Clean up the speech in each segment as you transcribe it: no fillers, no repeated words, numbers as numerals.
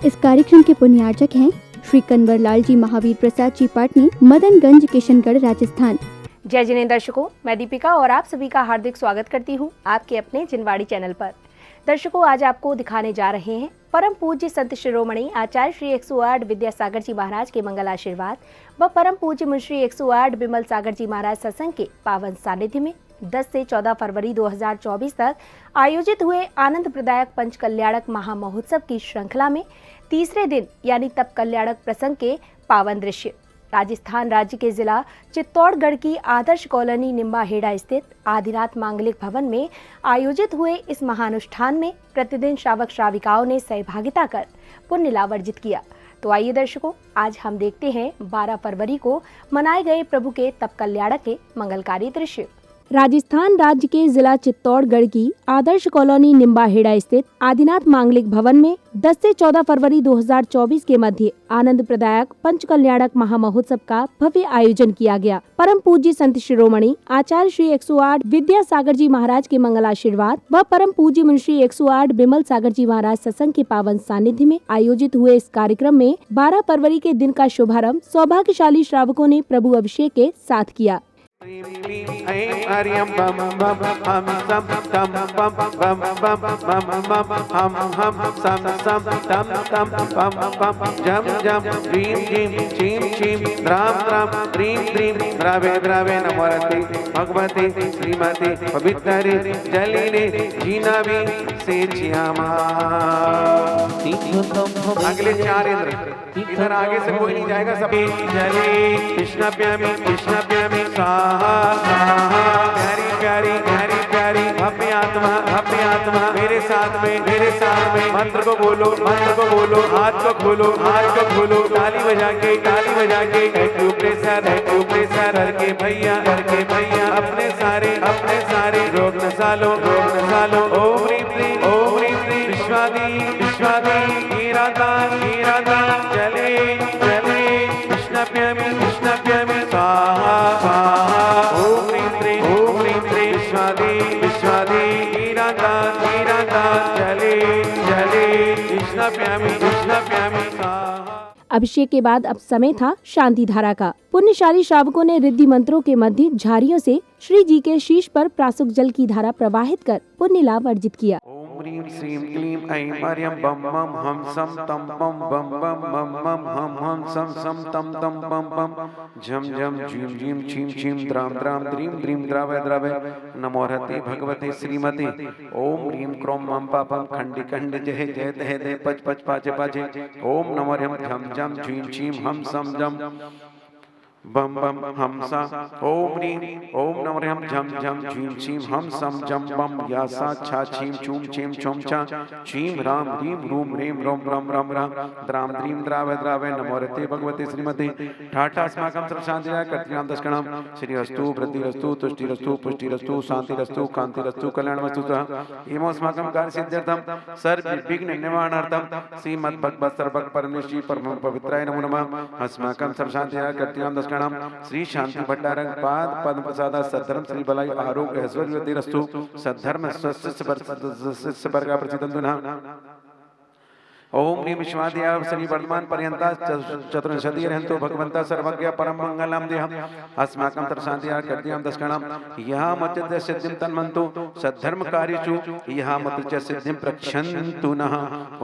इस कार्यक्रम के पुण्यार्चक हैं श्री कन्वरलाल जी महावीर प्रसाद जी पाटनी, मदनगंज, किशनगढ़, राजस्थान। जय जिने दर्शकों, मैं दीपिका और आप सभी का हार्दिक स्वागत करती हूं आपके अपने जिनवाड़ी चैनल पर। दर्शकों, आज आपको दिखाने जा रहे हैं परम पूज्य संत शिरोमणि आचार्य श्री 108 विद्यासागर जी महाराज के मंगल आशीर्वाद व परम पूज्य मुंशी 108 विमल सागर जी महाराज सत्संग के पावन सानिध्य में 10 से 14 फरवरी 2024 तक आयोजित हुए आनंद प्रदायक पंच कल्याणक महामहोत्सव की श्रृंखला में तीसरे दिन यानी तप कल्याणक प्रसंग के पावन दृश्य राजस्थान राज्य के जिला चित्तौड़गढ़ की आदर्श कॉलोनी निम्बाहेड़ा स्थित आदिनाथ मांगलिक भवन में आयोजित हुए इस महानुष्ठान में प्रतिदिन श्रावक श्राविकाओं ने सहभागिता कर पुण्य लाभ अर्जित किया। तो आइए दर्शकों, आज हम देखते हैं 12 फरवरी को मनाए गए प्रभु के तप कल्याणक के मंगलकारी दृश्य। राजस्थान राज्य के जिला चित्तौड़गढ़ की आदर्श कॉलोनी निम्बाहेड़ा स्थित आदिनाथ मांगलिक भवन में 10 से 14 फरवरी 2024 के मध्य आनंद प्रदायक पंच कल्याणक महामहोत्सव का भव्य आयोजन किया गया। परम पूज्य संत शिरोमणि आचार्य श्री 108 विद्यासागर जी महाराज के मंगल आशीर्वाद व परम पूज्य मुंशी 108 विमल सागर जी महाराज सत्संग के पावन सानिध्य में आयोजित हुए इस कार्यक्रम में 12 फरवरी के दिन का शुभारंभ सौभाग्यशाली श्रावकों ने प्रभु अभिषेक के साथ किया। भगवती श्रीमती पवित्र जलिने जीनावी से अगले 4 इंद्र इधर आगे से कोई नहीं जाएगा। सभी जले कृष्णा प्यामी प्यारी प्यारी प्यारी प्यारी भव्य आत्मा मेरे साथ में मंत्र को बोलो हाथ को खोलो ताली बजा के एक्यूप्रेशर कर के भैया अपने सारे रोग नसालो ओम ह्रीं श्रीं विश्वादी हीरादान चले कृष्ण प्यामी स्वाहा ओम ह्रीं विश्वादी हीरादान चले कृष्ण प्यामी स्वाहा। अभिषेक के बाद अब समय था शांति धारा का। पुण्यशाली श्रावकों ने रिद्धि मंत्रों के मध्य झाड़ियों से श्री जी के शीश पर प्रासुक जल की धारा प्रवाहित कर पुण्य लाभ अर्जित किया। ओम ह्रीं श्रीं क्लीं ऐं आर्यं बम बम हम सम तम बम बम बम बम बम हम सम तम बम बम झम झीम झीम छीम छीम द्राम द्रीं द्रावय नमो हरते भगवते श्रीमते ओम ह्रीं क्रों मम पापम खंड जय दे पच पाचे ओम नमो झम झम झीम छीम हम सम जम बम हमसा ओम ह्रीं ओम नमो झम झीम छीम हम सम जम बम यासा छा छीम छूम छीम छुम छा छीम राम ह्रीं रूम ह्रीं रोम राम द्राम द्रीं द्रावय नमो रते भगवते श्रीमते ठाठा अस्माकं सर्वशान्तिः कर्तृणां दशकणं श्रीरस्तु वृद्धिरस्तु तुष्टिरस्तु पुष्टिरस्तु शान्तिरस्तु कान्तिरस्तु कल्याणमस्तु एवं अस्माकं कार्यसिद्ध्यर्थं सर्वविघ्न निवारणार्थं श्रीमद्भगवत् सर्वभक्त परमेश्वरी परम पवित्राय नमो नमः। अस्माकं सर्वशान्तिः कर्तृणां श्री शांति भट्टारक पाद पद्म प्रसाद सद्धर्म श्री बलाई आरोग्य ऐश्वर्यवृद्धिरस्तु सद्धर्म स्वस्थ वर्गा प्रसिद्धं ओम ह्रीं विश्वाद्या श्री वर्धमान पर्यंता चतुर्विंशति रहंतो भगवंता सर्वज्ञ परम मंगलम देहम अस्माकं तरशान्तिः कर्तृणां दशकणं यः मच्च सिद्धिं तन्मन्तु सद्धर्म कार्येषु यः मच्च सिद्धिं प्रक्षन्तु नः।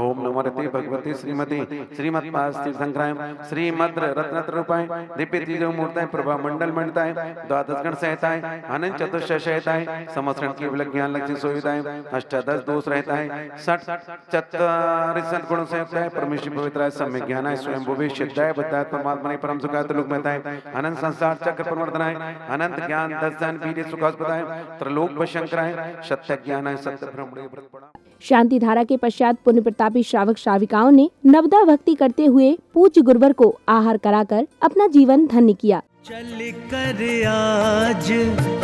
ओम नमो रते भगवते श्रीमते श्रीमत्पाद संग्राम श्रीमद् रत्नरूपाय दिव्य तीजो मूर्ताय प्रभा मंडल मंडताय द्वादश गण सहिताय अनंत चतुर्श सहिताय समस्तरण केवल ज्ञान लक्ष्य सोविताय अष्टादश दोष रहताय 60 गुणों से युक्त है परमेश्वर पवित्राय सम्य ज्ञानाय स्वयं भुवे सिद्धाय बुद्धाय परमात्मने परम सुखाय त्रिलोक महताय अनंत संसार चक्र प्रवर्तनाय अनंत ज्ञान दर्शन वीर्य सुखास्पदाय त्रिलोक शंकराय सत्य ज्ञानाय सत्य ब्रह्मणे व्रतपड़ा। शांति धारा के पश्चात पुण्य प्रतापी श्रावक श्राविकाओं ने नवदा भक्ति करते हुए पूज्य गुरुवर को आहार कराकर अपना जीवन धन्य किया। चल कर आज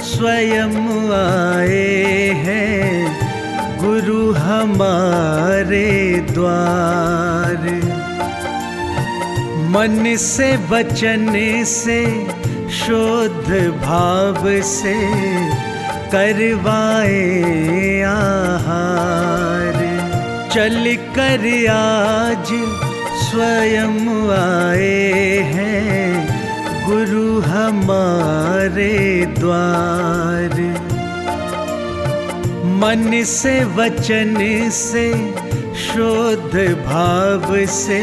स्वयं आए हैं गुरु हमारे द्वार, मन से वचन से शुद्ध भाव से करवाए आहार। चल कर आज स्वयं आए हैं गुरु हमारे द्वार। मन से वचन से शुद्ध भाव से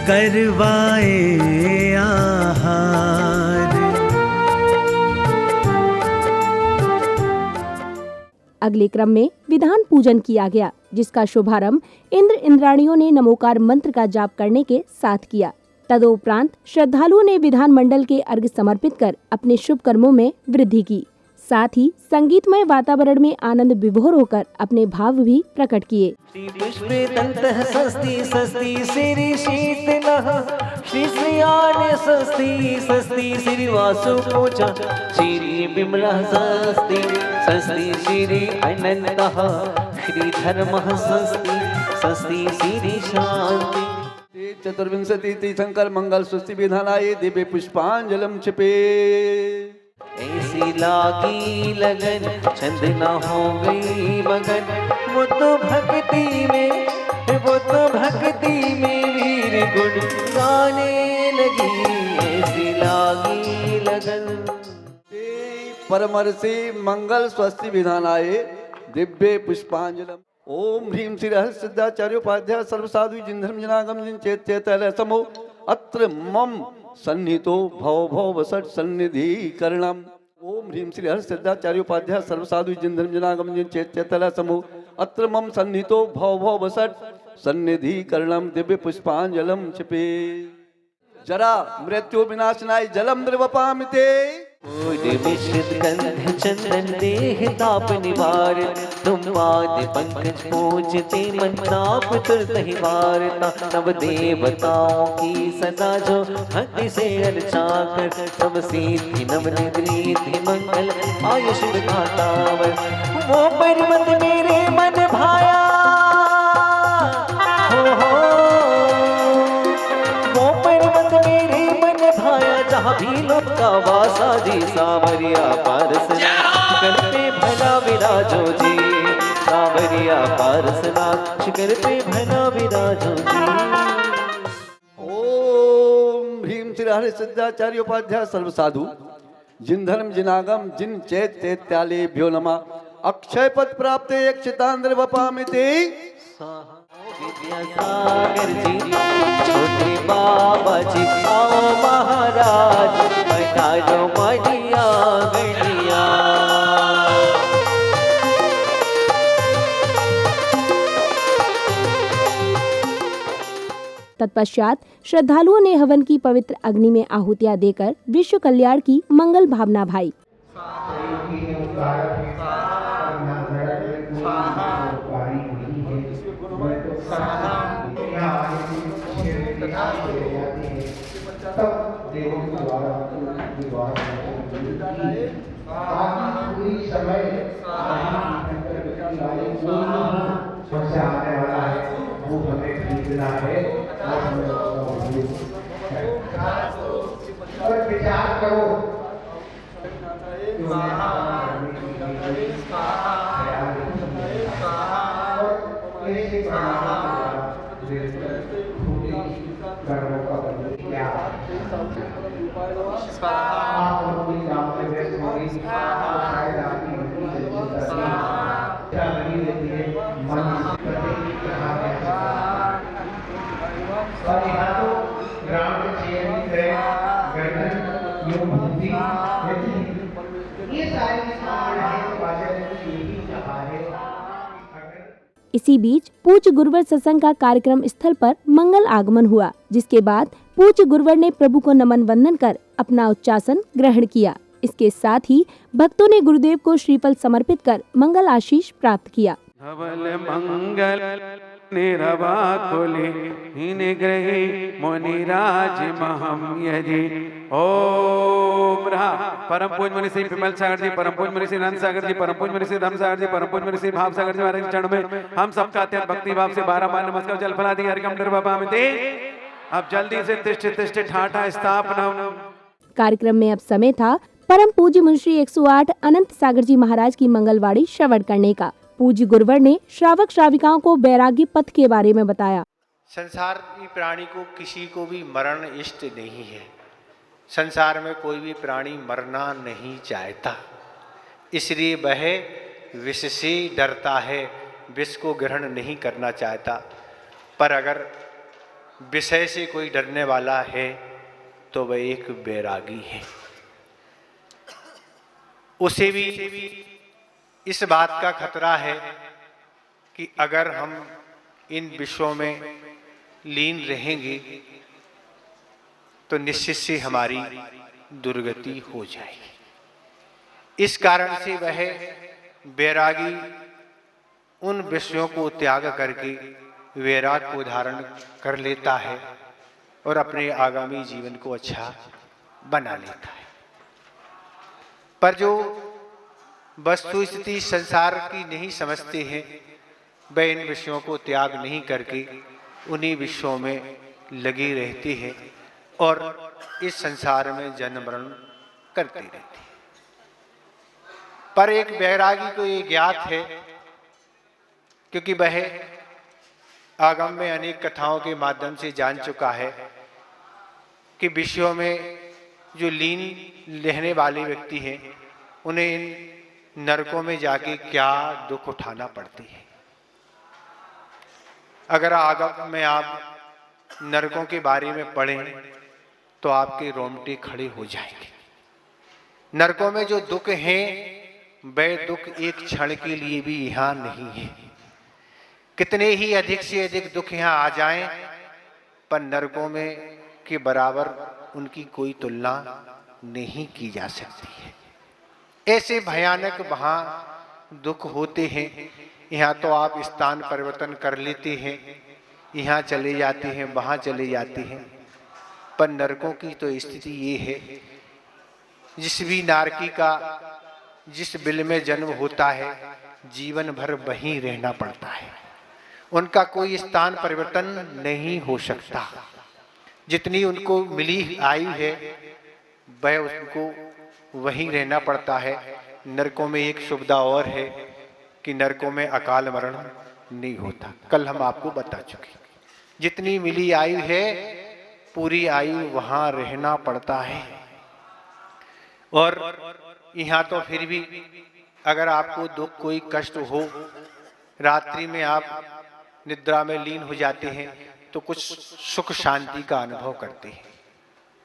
करवाए आहार। अगले क्रम में विधान पूजन किया गया, जिसका शुभारंभ इंद्र इंद्राणियों ने नमोकार मंत्र का जाप करने के साथ किया। तदोपरांत श्रद्धालुओं ने विधान मंडल के अर्घ्य समर्पित कर अपने शुभ कर्मों में वृद्धि की। साथ ही संगीतमय वातावरण में आनंद विभोर होकर अपने भाव भी प्रकट किए। श्री पुष्पे दंतः स्वस्ति स्वस्ति श्री शीतलः श्री श्रियाने स्वस्ति स्वस्ति श्री वासुपूजा श्री विमलः स्वस्ति स्वस्ति श्री अनन्तः श्री धर्मः स्वस्ति स्वस्ति श्री शांति। चतुर्विंशति तीर्थंकर मंगल स्वस्ति विधानाय दिव्य पुष्पांजलम क्षिपे। ऐसी लागी लगन छंद न हो गई मगन, वो तो भक्ति में वीर गुण गाने लगी। ऐसी लागी लगन परमर्षि मंगल स्वस्ति विधानाय दिव्य पुष्पांजलम। ओम ह्रीं श्री सिद्धाचार्योपाध्याय सर्वसाधु जिन जनागम जिन चेतैल समो अत्र मम सन्निहितो भव भव वसट सन्निधि करणम। ओम ह्रीं श्री सिद्धाचार्योपाध्याय सर्वसाधु जिन जनागम जिन चेतैल समो अत्र मम सन्निहितो भव भव वसट सन्निधि करणम। दिव्य पुष्पांजलम क्षिपे। जरा मृत्यु विनाशनाय जलम द्रवपामिते। मिश्रित गंध चंदन देह ताप निवार, तुम पाद पंकज पूजते मन ताप तुरत ही वारता। नव देवताओं की सदा जो भक्ति से अर्चा कर, तब सिद्धि नव निधि मंगल आयुष विधातावर। वो पर्वत मेरे मन भाया हो, वो पर्वत मेरे मन भाया जहाँ भी लोग का वासा जी। सावरिया पारसनाथ करते भला विराजो जी, सावरिया पारसनाथ करते भला विराजो जी। ओम ह्रीं श्री हरि सिद्धाचार्योपाध्याय सर्वसाधु जिन धर्म जिनागम जिन चेत चैत्यालेभ्यो नमः। अक्षय पद प्राप्त यक्षितांद्र वपामिते। विद्यासागर जी छोटे बाबा जी आओ महाराज बैठाओ मढ़िया गढ़िया। तत्पश्चात श्रद्धालुओं ने हवन की पवित्र अग्नि में आहुतियां देकर विश्व कल्याण की मंगल भावना भाई। और विचार करो इसी बीच पूज्य गुरुवर सत्संग का कार्यक्रम स्थल पर मंगल आगमन हुआ, जिसके बाद पूज्य गुरुवर ने प्रभु को नमन वंदन कर अपना उच्चासन ग्रहण किया। इसके साथ ही भक्तों ने गुरुदेव को श्रीफल समर्पित कर मंगल आशीष प्राप्त किया। धवल मंगल निरवाकुले निग्रहे मुनिराज महम यदि। ओम परम पूज्य मुनि श्री विमल सागर जी, परम पूज्य मुनि श्री नंद सागर जी, परम पूज्य मुनि श्री धर्म सागर जी, परम पूज्य मुनि श्री भाव सागर जी महाराज चरण में हम सबका अत्यंत भक्ति भाव से 12 बार नमस्कार जल फलादि हरिकम निर्वपामिते। अब जल्दी से तिष्ठ तिष्ठ ठाठा स्थापना। कार्यक्रम में अब समय था परम पूज्य मुनि श्री 108 अनंत सागर जी महाराज की मंगलवाणी श्रवण करने का। पूज्य गुरुवर ने श्रावक श्राविकाओं को वैराग्य पथ के बारे में बताया। संसार की प्राणी को किसी को भी मरण इष्ट नहीं है। संसार में कोई भी प्राणी मरना नहीं चाहता, इसलिए वह विष से डरता है, विष को ग्रहण नहीं करना चाहता। पर अगर विषय से कोई डरने वाला है तो वह एक वैरागी है। उसे भी इस बात का खतरा है कि अगर हम इन विषयों में लीन रहेंगे तो निश्चित से हमारी दुर्गति हो जाएगी। इस कारण से वह वैरागी उन विषयों को त्याग करके वैराग को धारण कर लेता है और अपने आगामी जीवन को अच्छा बना लेता है। पर जो वस्तु स्थिति संसार की नहीं समझते हैं, वे इन विषयों को त्याग नहीं करके उन्हीं विषयों में लगे रहते हैं और इस संसार में जन्म मरण करते रहते हैं। पर एक वैरागी को ये ज्ञात है, क्योंकि वह आगम में अनेक कथाओं के माध्यम से जान चुका है कि विषयों में जो लीन रहने वाले व्यक्ति हैं उन्हें इन नरकों में जाके क्या दुख उठाना पड़ती है। अगर आगम में आप नरकों के बारे में पढ़ें तो आपके रोंगटे खड़े हो जाएंगे। नरकों में जो दुख हैं वह दुख एक क्षण के लिए भी यहाँ नहीं है। कितने ही अधिक से अधिक दुख यहाँ आ जाएं, पर नरकों में के बराबर उनकी कोई तुलना नहीं की जा सकती है। ऐसे भयानक वहाँ दुख होते हैं। यहाँ तो आप स्थान परिवर्तन कर लेते हैं, यहाँ चले जाते हैं, वहाँ चले जाते हैं, पर नरकों की तो स्थिति ये है, जिस भी नारकी का जिस बिल में जन्म होता है जीवन भर वहीं रहना पड़ता है। उनका कोई स्थान परिवर्तन नहीं हो सकता। जितनी उनको मिली आयु है वह उनको वहीं रहना पड़ता है। नरकों में एक सुविधा और है कि नरकों में अकाल मरण नहीं होता। कल हम आपको बता चुके, जितनी मिली आयु है पूरी आयु वहाँ रहना पड़ता है। और यहाँ तो फिर भी अगर आपको दुख कोई कष्ट हो, रात्रि में आप निद्रा में लीन हो जाते हैं तो कुछ सुख शांति का अनुभव करते हैं,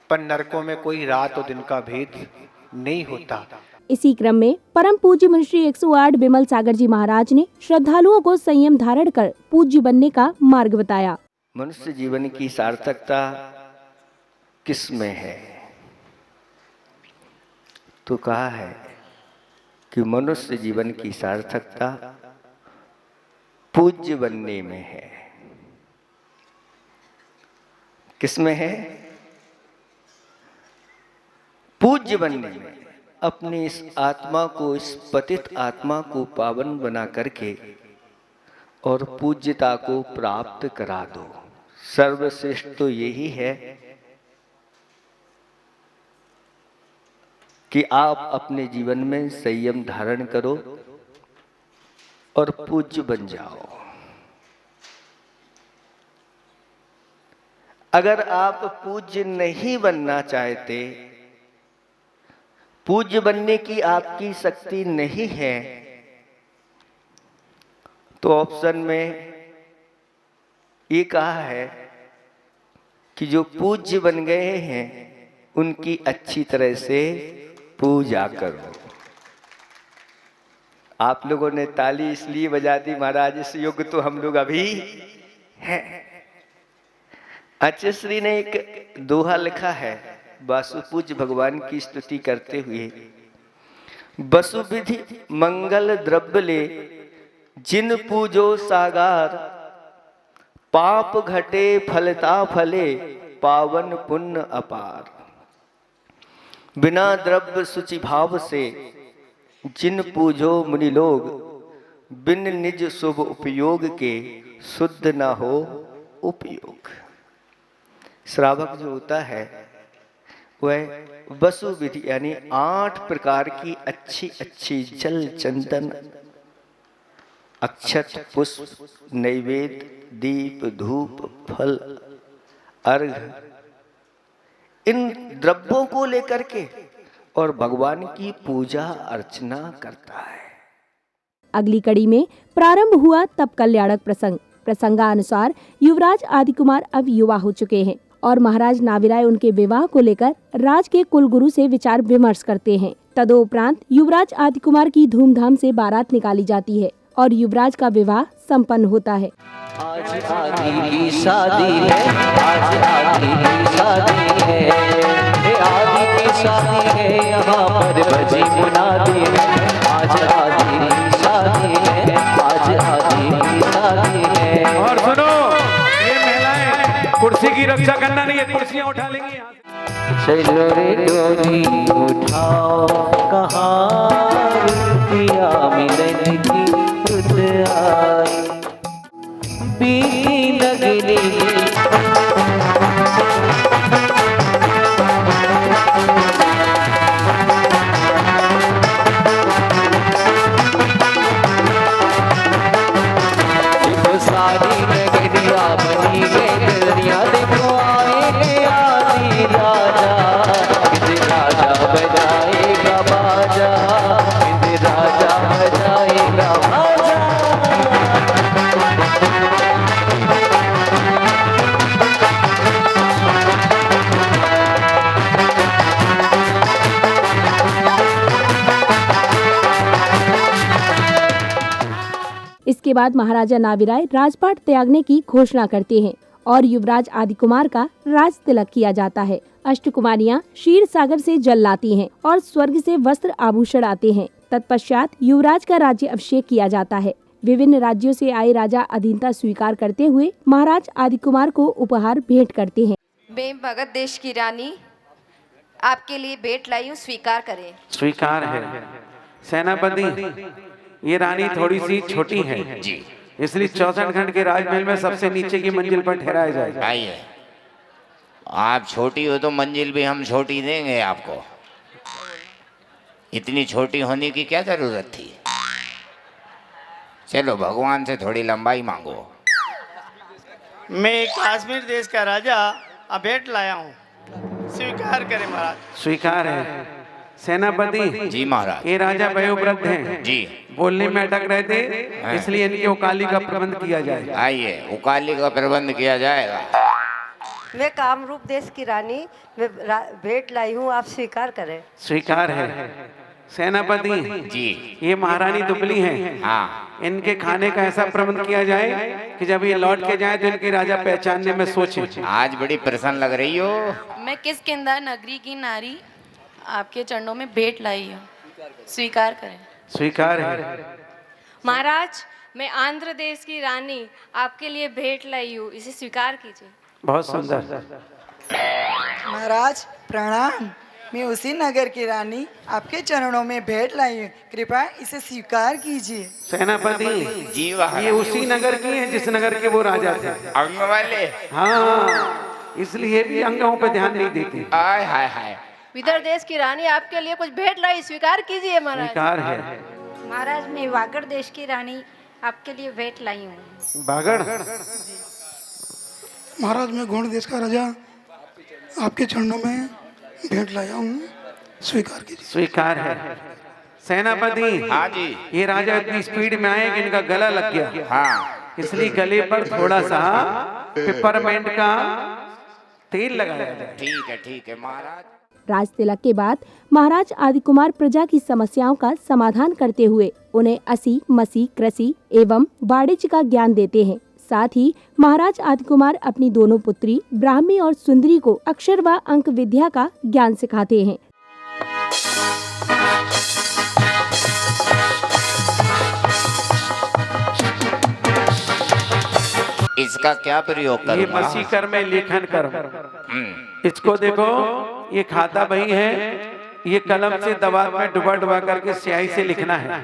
पर नरकों में कोई रात और दिन का भेद नहीं होता। इसी क्रम में परम पूज्य मुंशी 108 बिमल सागर जी महाराज ने श्रद्धालुओं को संयम धारण कर पूज्य बनने का मार्ग बताया। मनुष्य जीवन की सार्थकता किस में है? तो कहा है कि मनुष्य जीवन की सार्थकता पूज्य बनने में है। किस में है? पूज्य बनने में। अपनी इस आत्मा को, इस पतित आत्मा को पावन बना करके और पूज्यता को प्राप्त करा दो। सर्वश्रेष्ठ तो यही है कि आप अपने जीवन में संयम धारण करो और पूज्य बन जाओ। अगर आप पूज्य नहीं बनना चाहते, पूज्य बनने की आपकी शक्ति नहीं है, तो ऑप्शन में ये कहा है कि जो पूज्य बन गए हैं उनकी अच्छी तरह से पूजा करो। आप लोगों ने ताली इसलिए बजा दी महाराज, इस युग तो हम लोग अभी हैं। आचार्य ने एक दोहा लिखा है वासु पूज्य भगवान की स्तुति करते हुए, वसु विधि मंगल द्रव्य ले जिन पूजो सागार, पाप घटे फलता फले पावन पुण्य अपार। बिना द्रव्य शुचि भाव से जिन पूजो मुनि लोग, बिन निज शुभ उपयोग के शुद्ध ना हो उपयोग। श्रावक जो होता है वह वसु विधि यानी 8 प्रकार की अच्छी अच्छी जल चंदन अक्षत पुष्प नैवेद्य दीप धूप फल अर्घ इन द्रव्यों को लेकर के और भगवान की पूजा अर्चना करता है। अगली कड़ी में प्रारंभ हुआ तब कल्याणक प्रसंग। प्रसंगानुसार युवराज आदिकुमार अब युवा हो चुके हैं और महाराज नाविराय उनके विवाह को लेकर राज के कुलगुरु से विचार विमर्श करते हैं। तदोपरांत युवराज आदिकुमार की धूमधाम से बारात निकाली जाती है और युवराज का विवाह संपन्न होता है। आज आदि की शादी है, आज आदि की शादी है, ये आदि की शादी है, यहाँ पर बजी मुनादी है। आज आदि की शादी है, आज आदि की शादी है। और सुनो, ये महिलाएं कुर्सी की रक्षा करना नहीं है, कुर्सियां उठा लेंगी। चलो रे डोली उठाओ, कहाँ पिया मिलन की रुत आई, बीती नगरी देखो सारी नगरिया बनी गई गलियां, देखो आए आदि राजा, किसी राजा बजाएगा बाजा, किसी राजा बजाएगा बाजा। इसके बाद महाराजा नाविराय राजपाट त्यागने की घोषणा करते हैं और युवराज आदिकुमार का राज तिलक किया जाता है। अष्टकुमारियां क्षीर सागर से जल लाती हैं और स्वर्ग से वस्त्र आभूषण आते हैं। तत्पश्चात युवराज का राज्य अभिषेक किया जाता है। विभिन्न राज्यों से आए राजा अधीनता स्वीकार करते हुए महाराज आदिकुमार को उपहार भेंट करते हैं। मैं मगध देश की रानी आपके लिए भेंट लाई हूँ, स्वीकार करें। स्वीकार है। सेनापति, ये रानी थोड़ी सी छोटी है जी, इसलिए 64 खंड के राजमहल में सबसे नीचे की मंजिल पर ठहराया जाएगा। आइए, आप छोटी हो तो मंजिल भी हम छोटी देंगे आपको। इतनी छोटी होने की क्या जरूरत थी? चलो भगवान से थोड़ी लंबाई मांगो। मैं कश्मीर देश का राजा भेंट लाया हूँ, स्वीकार करें महाराज। स्वीकार है। सेनापति जी महाराज, ये राजा वयोवृद्ध हैं जी, बोलने में अटक रहे थे, इसलिए इनके उकाली का प्रबंध किया जाए। आइए, उकाली का प्रबंध किया जाएगा। मैं कामरूप देश की रानी भेंट लाई हूँ, आप स्वीकार करें। स्वीकार है। सेनापति जी, ये महारानी दुबली हैं, हाँ, इनके खाने का ऐसा प्रबंध किया जाए कि जब ये लौट के जाए तो इनके राजा पहचानने में सोचे। आज बड़ी प्रसन्न लग रही हो। मैं किष्किंधा नगरी की नारी आपके चरणों में भेंट लाई हूँ, स्वीकार करें। स्वीकार है। महाराज, मैं आंध्र देश की रानी आपके लिए भेंट लाई हूँ, इसे स्वीकार कीजिए। बहुत सुंदर। महाराज प्रणाम, मैं उसी नगर की रानी आपके चरणों में भेंट लाई हूँ, कृपया इसे स्वीकार कीजिए। सेनापति जी, ये उसी नगर की है जिस नगर के वो राजा थे। अंग वाले? हाँ, इसलिए भी अंगों पे ध्यान नहीं देती। आय हाय हाय। विदर्भ देश की रानी आपके लिए कुछ भेंट लाई, स्वीकार कीजिए महाराज। स्वीकार है। महाराज, मैं वागड़ देश की रानी आपके लिए भेंट लाई हूँ। बागड़? महाराज, मैं गोंड देश का राजा आपके चरणों में भेंट लाया हूँ, स्वीकार कीजिए। स्वीकार है। सेनापति, हाँ जी, ये राजा इतनी स्पीड में आए कि इनका गला लग गया। हाँ, इसलिए गले पर थोड़ा सा पिपरमेंट का तेल लगाया जाए। ठीक है महाराज। राज तिलक के बाद महाराज आदिकुमार प्रजा की समस्याओं का समाधान करते हुए उन्हें असी मसी कृषि एवं वाणिज्य का ज्ञान देते हैं। साथ ही महाराज आदिकुमार अपनी दोनों पुत्री ब्राह्मी और सुंदरी को अक्षर व अंक विद्या का ज्ञान सिखाते हैं। इसका क्या प्रयोग करूं? ये मसी कर्म है, लेखन कर्म। इसको देखो, ये खाता बही है, ये कलम से दवा में डुबा करके स्याही से लिखना है।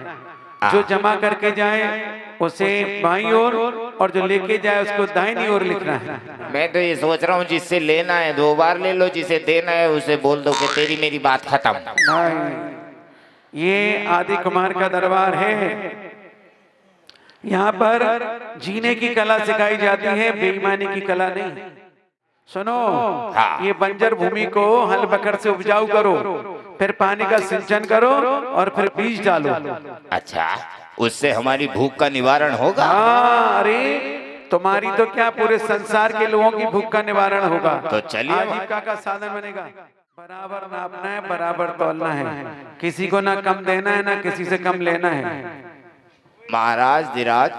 जो जमा करके जाए उसे बाईं ओर और जो लेके जाए उसको दाहिनी ओर लिखना है। मैं तो ये सोच रहा हूँ, जिससे लेना है 2 बार ले लो, जिसे देना है उसे बोल दो कि तेरी मेरी बात खत्म। नहीं, ये आदिकुमार का दरबार है। यहाँ पर जीने की कला सिखाई जाती है, बेईमानी की कला नहीं। सुनो, ये बंजर भूमि को हल बकर से उपजाऊ करो, फिर पानी का सिंचन करो और फिर बीज डालो। अच्छा, उससे हमारी भूख का निवारण होगा? हाँ, अरे तुम्हारी तो क्या, पूरे संसार के लोगों की भूख का निवारण होगा। तो चलिए, आजीविका का साधन बनेगा। बराबर नापना है, बराबर तौलना है, किसी को ना कम देना है ना किसी से कम लेना है। महाराज धीराज,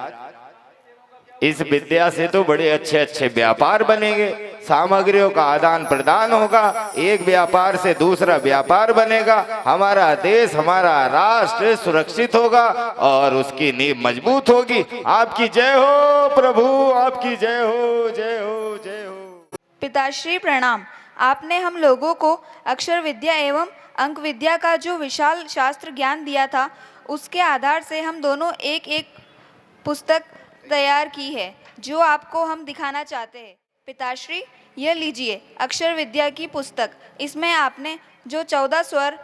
इस विद्या से तो बड़े अच्छे अच्छे व्यापार बनेंगे, सामग्रियों का आदान प्रदान होगा, एक व्यापार से दूसरा व्यापार बनेगा, हमारा देश हमारा राष्ट्र सुरक्षित होगा और उसकी नींव मजबूत होगी। आपकी जय हो प्रभु, आपकी जय हो, जय हो, जय हो। पिताश्री प्रणाम। आपने हम लोगों को अक्षर विद्या एवं अंक विद्या का जो विशाल शास्त्र ज्ञान दिया था, उसके आधार से हम दोनों एक एक पुस्तक तैयार की है जो आपको हम दिखाना चाहते हैं। पिताश्री, यह लीजिए अक्षर विद्या की पुस्तक। इसमें आपने जो 14 स्वर,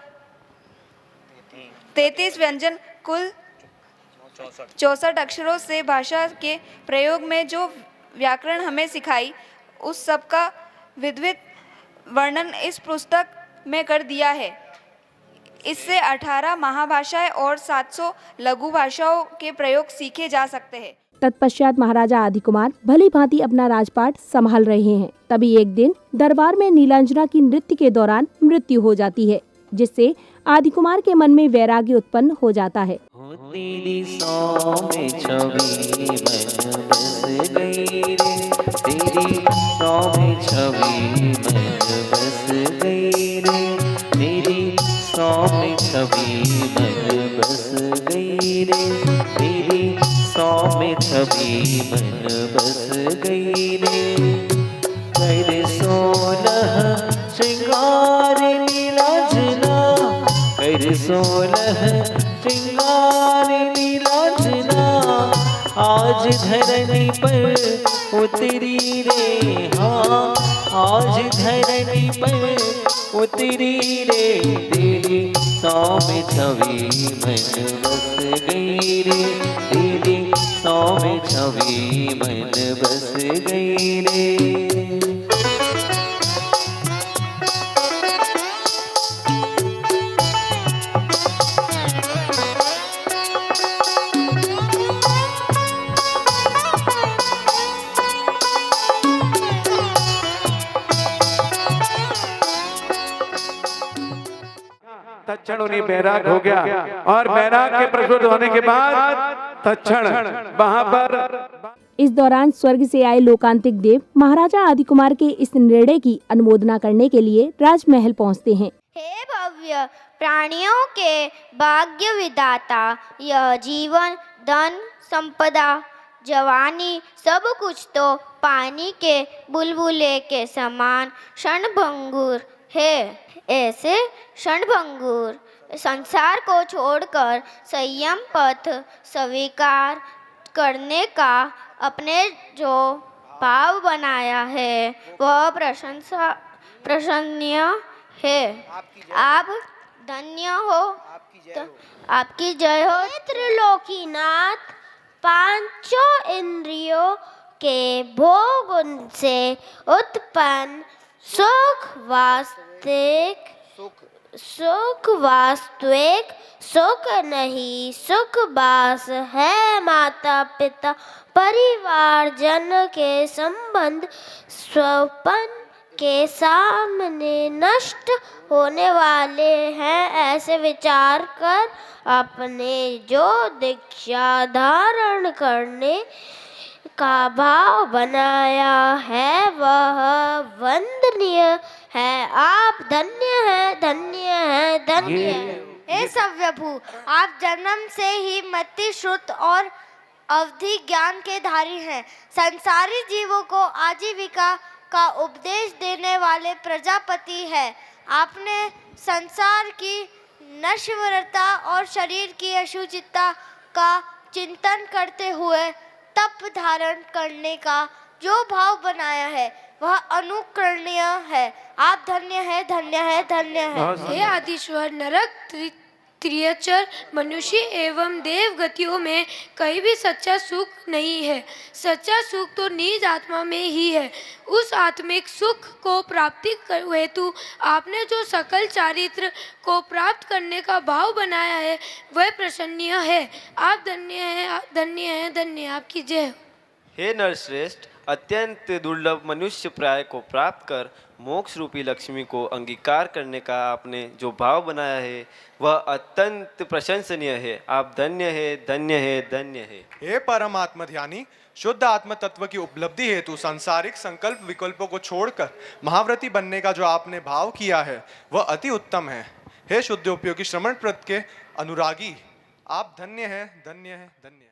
33 व्यंजन, कुल 64 अक्षरों से भाषा के प्रयोग में जो व्याकरण हमें सिखाई, उस सब का विधिवत वर्णन इस पुस्तक में कर दिया है। इससे 18 महाभाषाएं और 700 लघु भाषाओं के प्रयोग सीखे जा सकते हैं। तत्पश्चात महाराजा आदिकुमार भली भांति अपना राजपाट संभाल रहे हैं। तभी एक दिन दरबार में नीलांजना की नृत्य के दौरान मृत्यु हो जाती है, जिससे आदिकुमार के मन में वैराग्य उत्पन्न हो जाता है। तेरी सौ में छवि मन बस गई रे, तेरी सौ में छवि मन बस गई रे, तेरी सौ में छवि मन बस गई रे, तेरी सौ में छवि मन बस गई रे। कर 16 श्रृंगार नीलांजना, कर 16 श्रृंगार नीलांजना, आज धरनी पर उतरी रे, हाँ आज धरनी पर उतरी रे, तेरी सौ में छवि मन बस गई रे, तेरी सौ में छवि मन बस गई रे। तत्क्षण उन्हें बैराग हो गया और बैराग के प्रकट होने के बाद तत्क्षण वहां पर इस दौरान स्वर्ग से आए लोकांतिक देव महाराजा आदिकुमार के इस निर्णय की अनुमोदना करने के लिए राजमहल पहुंचते हैं। हे भव्य प्राणियों के भाग्य विधाता, यह जीवन, धन, संपदा, जवानी सब कुछ तो पानी के बुलबुले के समान क्षणभंगुर है। ऐसे क्षणभंगुर संसार को छोड़कर संयम पथ स्वीकार करने का अपने जो भाव बनाया है वह प्रशंसनीय है। आप धन्य हो, आपकी जय हो। त्रिलोकीनाथ पांचों इंद्रियों के भोग से उत्पन्न सुख वास्तविक सुख नहीं, सुख बास है। माता पिता परिवार जन के संबंध स्वपन के सामने नष्ट होने वाले हैं। ऐसे विचार कर अपने जो दीक्षा धारण करने का भाव बनाया है वह वंदनीय है। आप धन्य हैं, धन्य हैं, धन्य हैं। हे सव्यभू, आप जन्म से ही मति श्रुत और अवधि ज्ञान के धारी हैं। संसारी जीवों को आजीविका का उपदेश देने वाले प्रजापति हैं। आपने संसार की नश्वरता और शरीर की अशुचिता का चिंतन करते हुए तप धारण करने का जो भाव बनाया है वह अनुकरणीय है। आप धन्य है, धन्य है, धन्य है। हे आदिश्वर, नरक त्रियचर मनुष्य एवं देव गतियों में कहीं भी सच्चा सुख नहीं है। सच्चा सुख तो निज आत्मा में ही है। उस आत्मिक सुख को प्राप्ति हेतु आपने जो सकल चारित्र को प्राप्त करने का भाव बनाया है वह प्रशंसनीय है। आप धन्य हैं, धन्य हैं, धन्य आपकी जय हो। हे नरश्रेष्ठ, अत्यंत दुर्लभ मनुष्य प्राय को प्राप्त कर मोक्ष रूपी लक्ष्मी को अंगीकार करने का आपने जो भाव बनाया है वह अत्यंत प्रशंसनीय है। आप धन्य है, धन्य है, धन्य है। हे परमात्मा ध्यानी, शुद्ध आत्म तत्व की उपलब्धि हेतु सांसारिक संकल्प विकल्पों को छोड़कर महाव्रती बनने का जो आपने भाव किया है वह अति उत्तम है। हे शुद्धोपयोगी श्रवण प्रद के अनुरागी, आप धन्य हैं, धन्य हैं, धन्य हैं।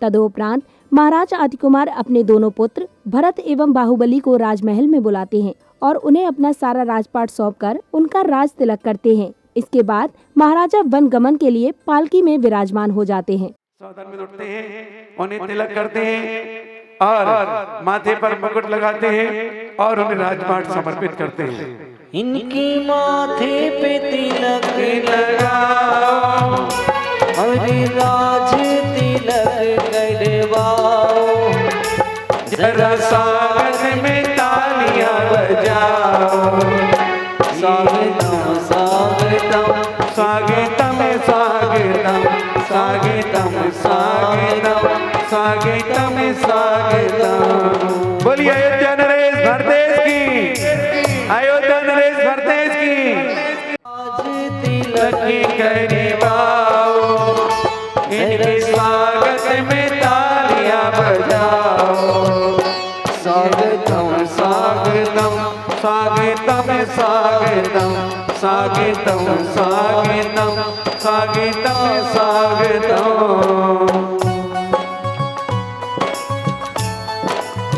तदोपरांत महाराज आदिकुमार अपने दोनों पुत्र भरत एवं बाहुबली को राजमहल में बुलाते हैं और उन्हें अपना सारा राजपाट सौंपकर उनका राज तिलक करते हैं। इसके बाद महाराजा वन गमन के लिए पालकी में विराजमान हो जाते हैं। सौदान में उठते हैं, उन्हें तिलक करते हैं और माथे पर मुकुट लगाते हैं और उन्हें राजपाट समर्पित करते हैं। इनके माथे पे तिलक लगाओ और राज तिलक करवाओ, जरा स्वागत में तालियां बजाओ। स्वागतम स्वागतम स्वागतम स्वागतम स्वागतम स्वागतम स्वागतम स्वागतम। बोलिए अयोध्या नरेश भरतेश की, अयोध्या नरेश भरतेश की। आज तिलक करवाओ, इनके स्वागत में तालियां बजाओ। स्वागतम स्वागतम स्वागतम स्वागतम स्वागतम स्वागतम स्वागतम स्वागतम।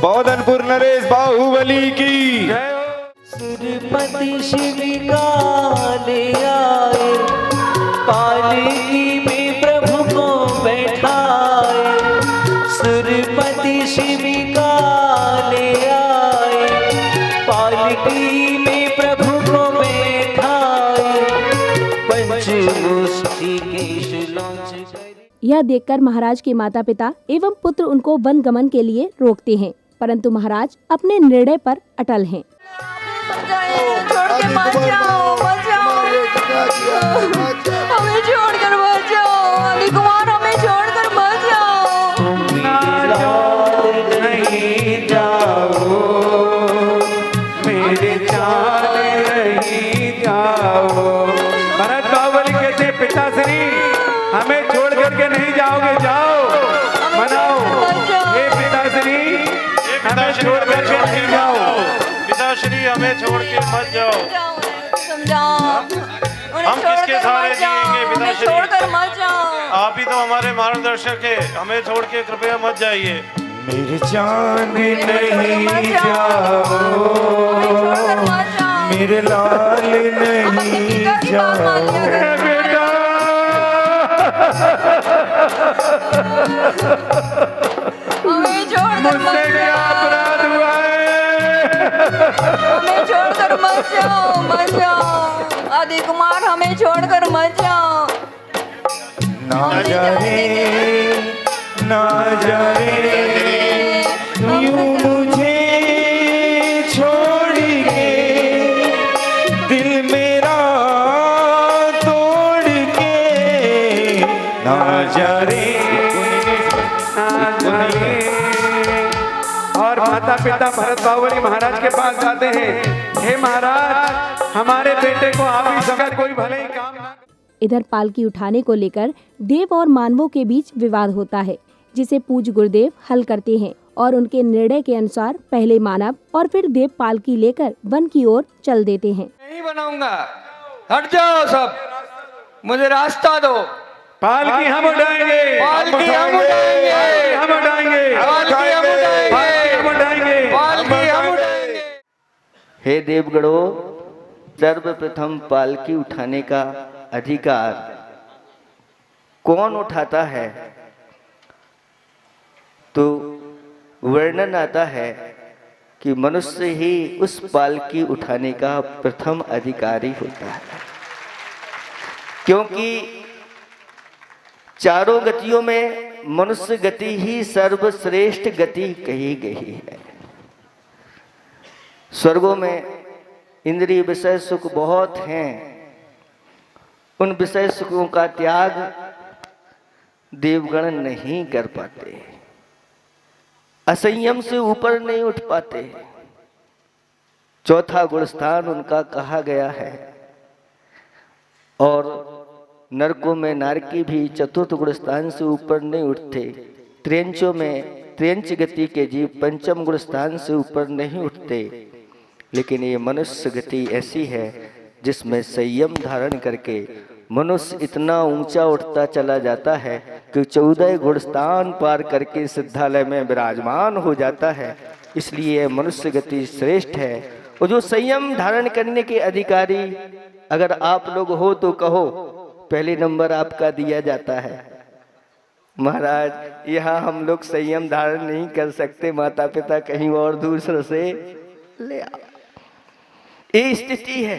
बौद्धनपुर नरेश बाहुबली की। सुरपति शिव काले आए, पालकी में प्रभु को बैठाए। सुरपति शिव काले आए, पालकी में प्रभु को बैठाए। पंचमुष्टि के शुलोच। यह देखकर महाराज के माता पिता एवं पुत्र उनको वन गमन के लिए रोकते हैं, परंतु महाराज अपने निर्णय पर अटल हैं। छोड़ के मत जाओ, मत जाओ, हमें छोड़कर मत जाओ। आदिकुमार, हमें छोड़कर मत जाओ। नहीं जाओ, मेरे चाल नहीं जाओ। भरत बाहुबली कहते पिताश्री हमें छोड़ करके नहीं जाओगे, जाओ मनाओ। हे पिताश्री हमें छोड़ करके नहीं जाओ, पिताश्री हमें छोड़ के मत जाओ। हम किसके सहारे जिएंगे पिताश्री? छोड़कर मत जाओ। आप ही तो हमारे मार्गदर्शक है, हमें छोड़ के कृपया मत जाइए। मेरे चांद नहीं जाओ, मेरे लाल नहीं जाओ। बेटा मुझसे क्या अपराध हुआ है? हमें छोड़कर मत जाओ, मत जाओ। आदिकुमार, हमें छोड़कर मत जाओ। ना जा रे, ना जा रे, यूं मुझे छोड़ के दिल मेरा तोड़ के। ना जा रे, ना जा रे। और माता पिता भरत बाहुबली महाराज के पास जाते हैं। हे महाराज, हमारे बेटे को आप ही समय कोई भले ही काम ना। इधर पालकी उठाने को लेकर देव और मानवों के बीच विवाद होता है, जिसे पूज्य गुरुदेव हल करते हैं और उनके निर्णय के अनुसार पहले मानव और फिर देव पालकी लेकर वन की ओर चल देते हैं। नहीं बनाऊंगा, हट जाओ सब, मुझे रास्ता दो। पालकी हम उठाएंगे, पालकी हम उठाएंगे, हम उठाएंगे, पालकी हम उठाएंगे, हम उठाएंगे, पालकी हम उठाएंगे। हे देवगणों, सर्वप्रथम पालकी उठाने का अधिकार कौन उठाता है? तो वर्णन आता है कि मनुष्य ही उस पालकी उठाने का प्रथम अधिकारी होता है, क्योंकि चारों गतियों में मनुष्य गति ही सर्वश्रेष्ठ गति कही गई है। स्वर्गों में इंद्रिय विषय सुख बहुत हैं, उन विषय सुखों का त्याग देवगण नहीं कर पाते, असंयम से ऊपर नहीं उठ पाते। चौथा गुण स्थान उनका कहा गया है। और नरकों में नारकी भी चतुर्थ गुण स्थान से ऊपर नहीं उठते। त्रियंचों में त्रियंच गति के जीव पंचम गुण स्थान से ऊपर नहीं उठते। लेकिन ये मनुष्य गति ऐसी है जिसमें संयम धारण करके मनुष्य इतना ऊंचा उठता चला जाता है कि 14 गुण स्थान पार करके सिद्धालय में विराजमान हो जाता है। इसलिए मनुष्य गति श्रेष्ठ है। और जो संयम धारण करने के अधिकारी अगर आप लोग हो तो कहो, पहले नंबर आपका दिया जाता है। महाराज यहाँ हम लोग संयम धारण नहीं कर सकते, माता पिता कहीं और दूसरे से ले आओ, ये स्थिति है।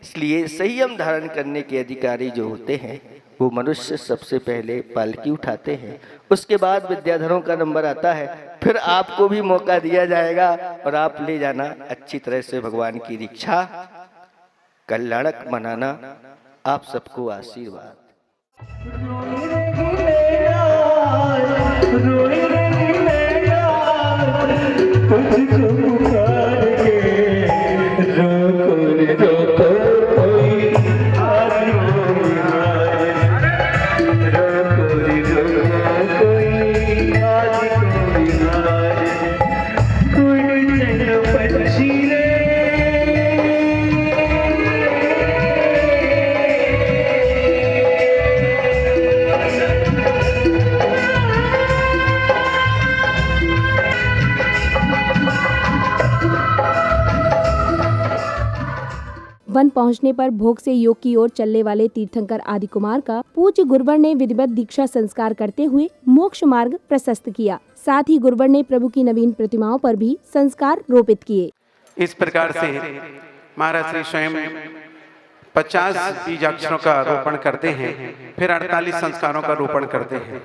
इसलिए संयम धारण करने के अधिकारी जो होते हैं वो मनुष्य सबसे पहले पालकी उठाते हैं, उसके बाद विद्याधरों का नंबर आता है, फिर आपको भी मौका दिया जाएगा और आप ले जाना अच्छी तरह से भगवान की दीक्षा, कल्याणक मनाना। आप सबको आशीर्वाद। वन पहुंचने पर भोग से योग की ओर चलने वाले तीर्थंकर आदि कुमार का पूज्य गुरुवर ने विधिवत दीक्षा संस्कार करते हुए मोक्ष मार्ग प्रशस्त किया। साथ ही गुरुवर ने प्रभु की नवीन प्रतिमाओं पर भी संस्कार रोपित किए। इस प्रकार से महाराज श्री स्वयं 50 बीजाक्षरों का रोपण करते हैं, फिर 48 संस्कारों का रोपण करते हैं।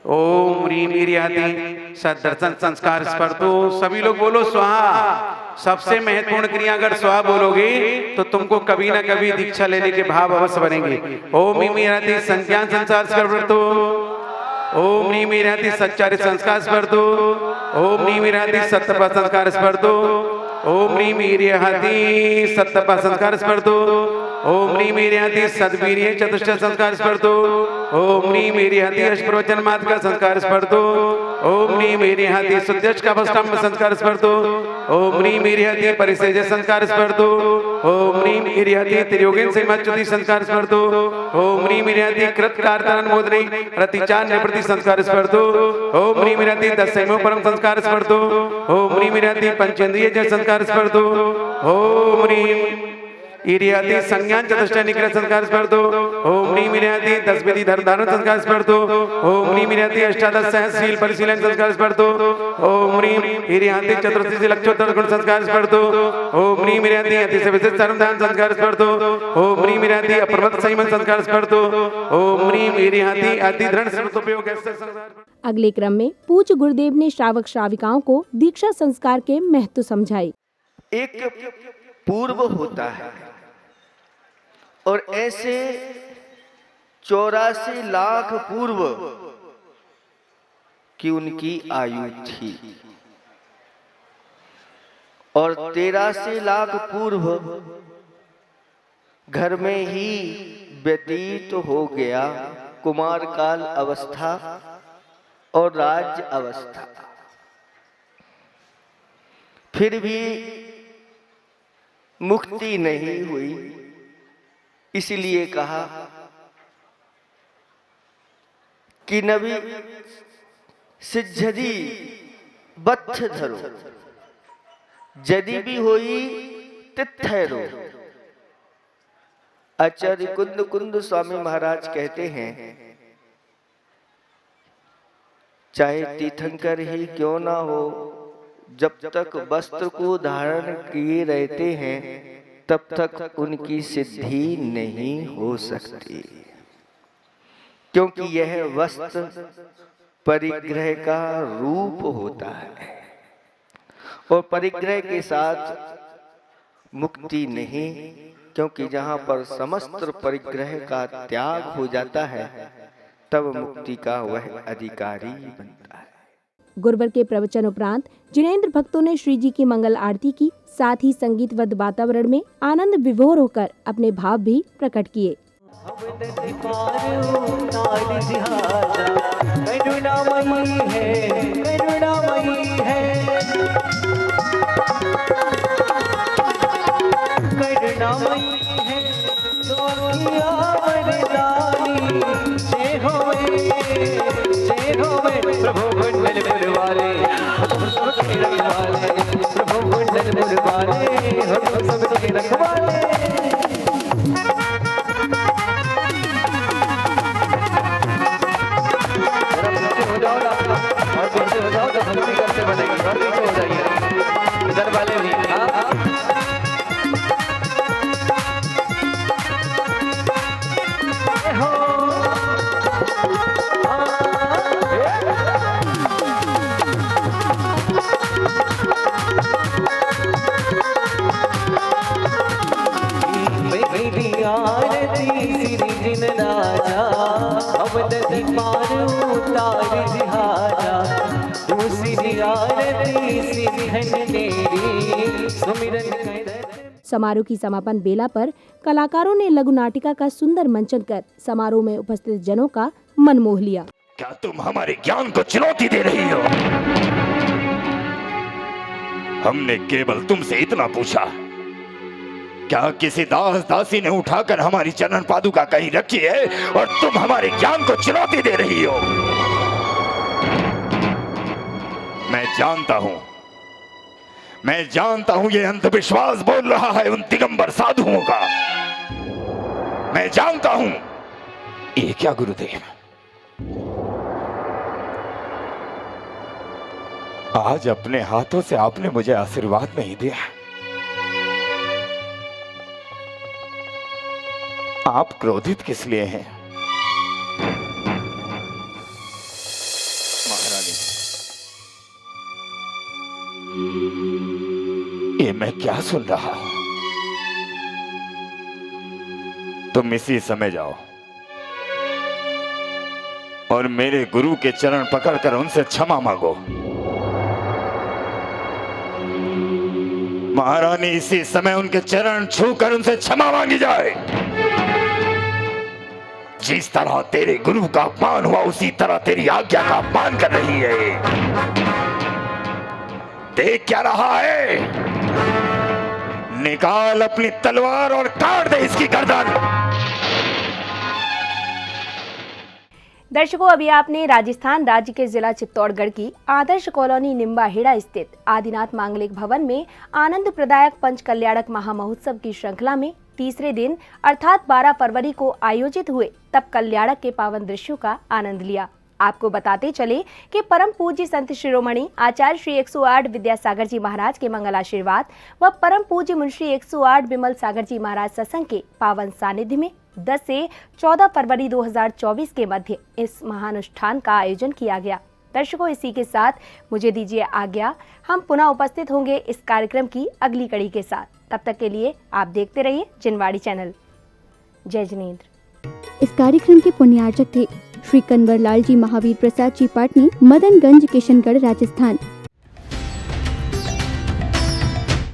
ओम ह्रीं वीर्यादि सदर्शन संस्कार स्पर्धो। सभी लोग बोलो स्वाहा। सबसे महत्वपूर्ण क्रिया, अगर स्वाहा बोलोगे तो तुमको कभी ना कभी दीक्षा लेने के भाव अवश्य बनेंगे। ओम ह्रीं वीर्यादि संज्ञान संस्कार स्पर्धो। ओम ह्रीं वीर्यादि सच्चारित संस्कार स्पर्धो। ओम ह्रीं वीर्यादि सत्तपा संस्कार स्पर्धो। ओम ह्रीं वीर्यादि सत्तपा संस्कार स्पर्धो। ओम ह्रीं वीर्यादि सद्वीर्य चतुष्ट संस्कार स्पर्धो। ओम ह्रीं वीर्यादि अष्टप्रवचन मार्ग का संस्कार स्पर्धो। ओम ह्रीं वीर्यादि शुद्धश्च का अष्टांग संस्कार स्पर्धो। ओम ह्रीं वीर्यादि परिसेज संस्कार स्पर्धो। ओम ह्रीं वीर्यादि त्रियोगिन संमच्युति संस्कार स्पर्धो। ओम ह्रीं वीर्यादि कृत कारतन मोदनी प्रतिचार निवृत्ति संस्कार स्पर्धो। ओम ह्रीं वीर्यादि दशमो परम संस्कार स्पर्धो। ओम ह्रीं वीर्यादि पंचेंद्रिय जय संस्कार स्पर्धो। ओम ह्रीं ईर्यादि संज्ञान चतुष्ट निग्रह संस्कार स्पर्धो। ओम ह्रीं वीर्यादि 10 विधि धर्म धारण संस्कार स्पर्धो। ओम ह्रीं वीर्यादि अष्टादश सहस्रशील परिशीलन संस्कार स्पर्धो। ओम ह्रीं वीर्यादि चतुर्दशी लक्षोत्तर गुण संस्कार स्पर्धो। ओम ह्रीं वीर्यादि अतिशय विशिष्ट सर्वधान संस्कार स्पर्धो। ओम ह्रीं वीर्यादि अप्रमत्त संयमन संस्कार स्पर्धो। ओम ह्रीं वीर्यादि अति दृढ़ सदुपयोग संस्कार। अगले क्रम में पूज्य गुरुदेव ने श्रावक श्राविकाओं को दीक्षा संस्कार के महत्व समझाए। एक पूर्व होता है और ऐसे 84 लाख पूर्व की उनकी आयु थी और 83 लाख पूर्व घर में ही व्यतीत हो गया कुमार काल अवस्था और राज्य अवस्था। फिर भी मुक्ति नहीं हुई, इसलिए कहा कि नबी सिद्धि बत्थ धरो, यदि भी होई तिथैरो। आचार्य कुंद कुंद स्वामी महाराज कहते हैं, चाहे तीर्थंकर ही क्यों ना हो, जब तक वस्त्र को धारण किए रहते हैं तब तक उनकी सिद्धि नहीं हो सकती। क्योंकि यह वस्त्र परिग्रह का रूप होता है और परिग्रह के साथ मुक्ति नहीं, क्योंकि जहाँ पर समस्त परिग्रह का त्याग हो जाता है तब मुक्ति का वह अधिकारी बनता है। गुरुवर के प्रवचन उपरांत जिनेंद्र भक्तों ने श्री जी की मंगल आरती की, साथ ही संगीतबद्ध वातावरण में आनंद विभोर होकर अपने भाव भी प्रकट किए। इधर वाले भी समारोह की समापन बेला पर कलाकारों ने लघु नाटिका का सुंदर मंचन कर समारोह में उपस्थित जनों का मन मोह लिया। क्या तुम हमारे ज्ञान को चुनौती दे रही हो? हमने केवल तुमसे इतना पूछा, क्या किसी दास दासी ने उठाकर हमारी चरण पादुका कहीं रखी है और तुम हमारे ज्ञान को चुनौती दे रही हो? मैं जानता हूं ये अंधविश्वास बोल रहा है उन दिगंबर साधुओं का। मैं जानता हूं। ये क्या गुरुदेव, आज अपने हाथों से आपने मुझे आशीर्वाद नहीं दिया। आप क्रोधित किस लिए हैं? महारानी, ये मैं क्या सुन रहा हूं? तुम इसी समय जाओ और मेरे गुरु के चरण पकड़कर उनसे क्षमा मांगो। महारानी, इसी समय उनके चरण छूकर उनसे क्षमा मांगी जाए। जिस तरह तेरे गुरु का अपमान हुआ उसी तरह तेरी आज्ञा का अपमान कर रही है। देख क्या रहा है? निकाल अपनी तलवार और काट दे इसकी गर्दन। दर्शकों, अभी आपने राजस्थान राज्य के जिला चित्तौड़गढ़ की आदर्श कॉलोनी निम्बाहेड़ा स्थित आदिनाथ मांगलिक भवन में आनंद प्रदायक पंच कल्याणक महामहोत्सव की श्रृंखला में तीसरे दिन अर्थात 12 फरवरी को आयोजित हुए तप कल्याणक के पावन दृश्यों का आनंद लिया। आपको बताते चले कि परम पूज्य संत शिरोमणि आचार्य श्री 108 विद्यासागर जी महाराज के मंगल आशीर्वाद व परम पूज्य मुंशी 108 विमल सागर जी महाराज सत्संग के पावन सानिध्य में 10 से 14 फरवरी 2024 के मध्य इस महानुष्ठान का आयोजन किया गया। दर्शकों, इसी के साथ मुझे दीजिए आज्ञा। हम पुनः उपस्थित होंगे इस कार्यक्रम की अगली कड़ी के साथ। तब तक के लिए आप देखते रहिए जिनवाड़ी चैनल। जय जिनेंद्र। इस कार्यक्रम के पुण्यार्चक थे श्री कन्वर लाल जी महावीर प्रसाद जी पाटनी, मदनगंज, किशनगढ़, राजस्थान।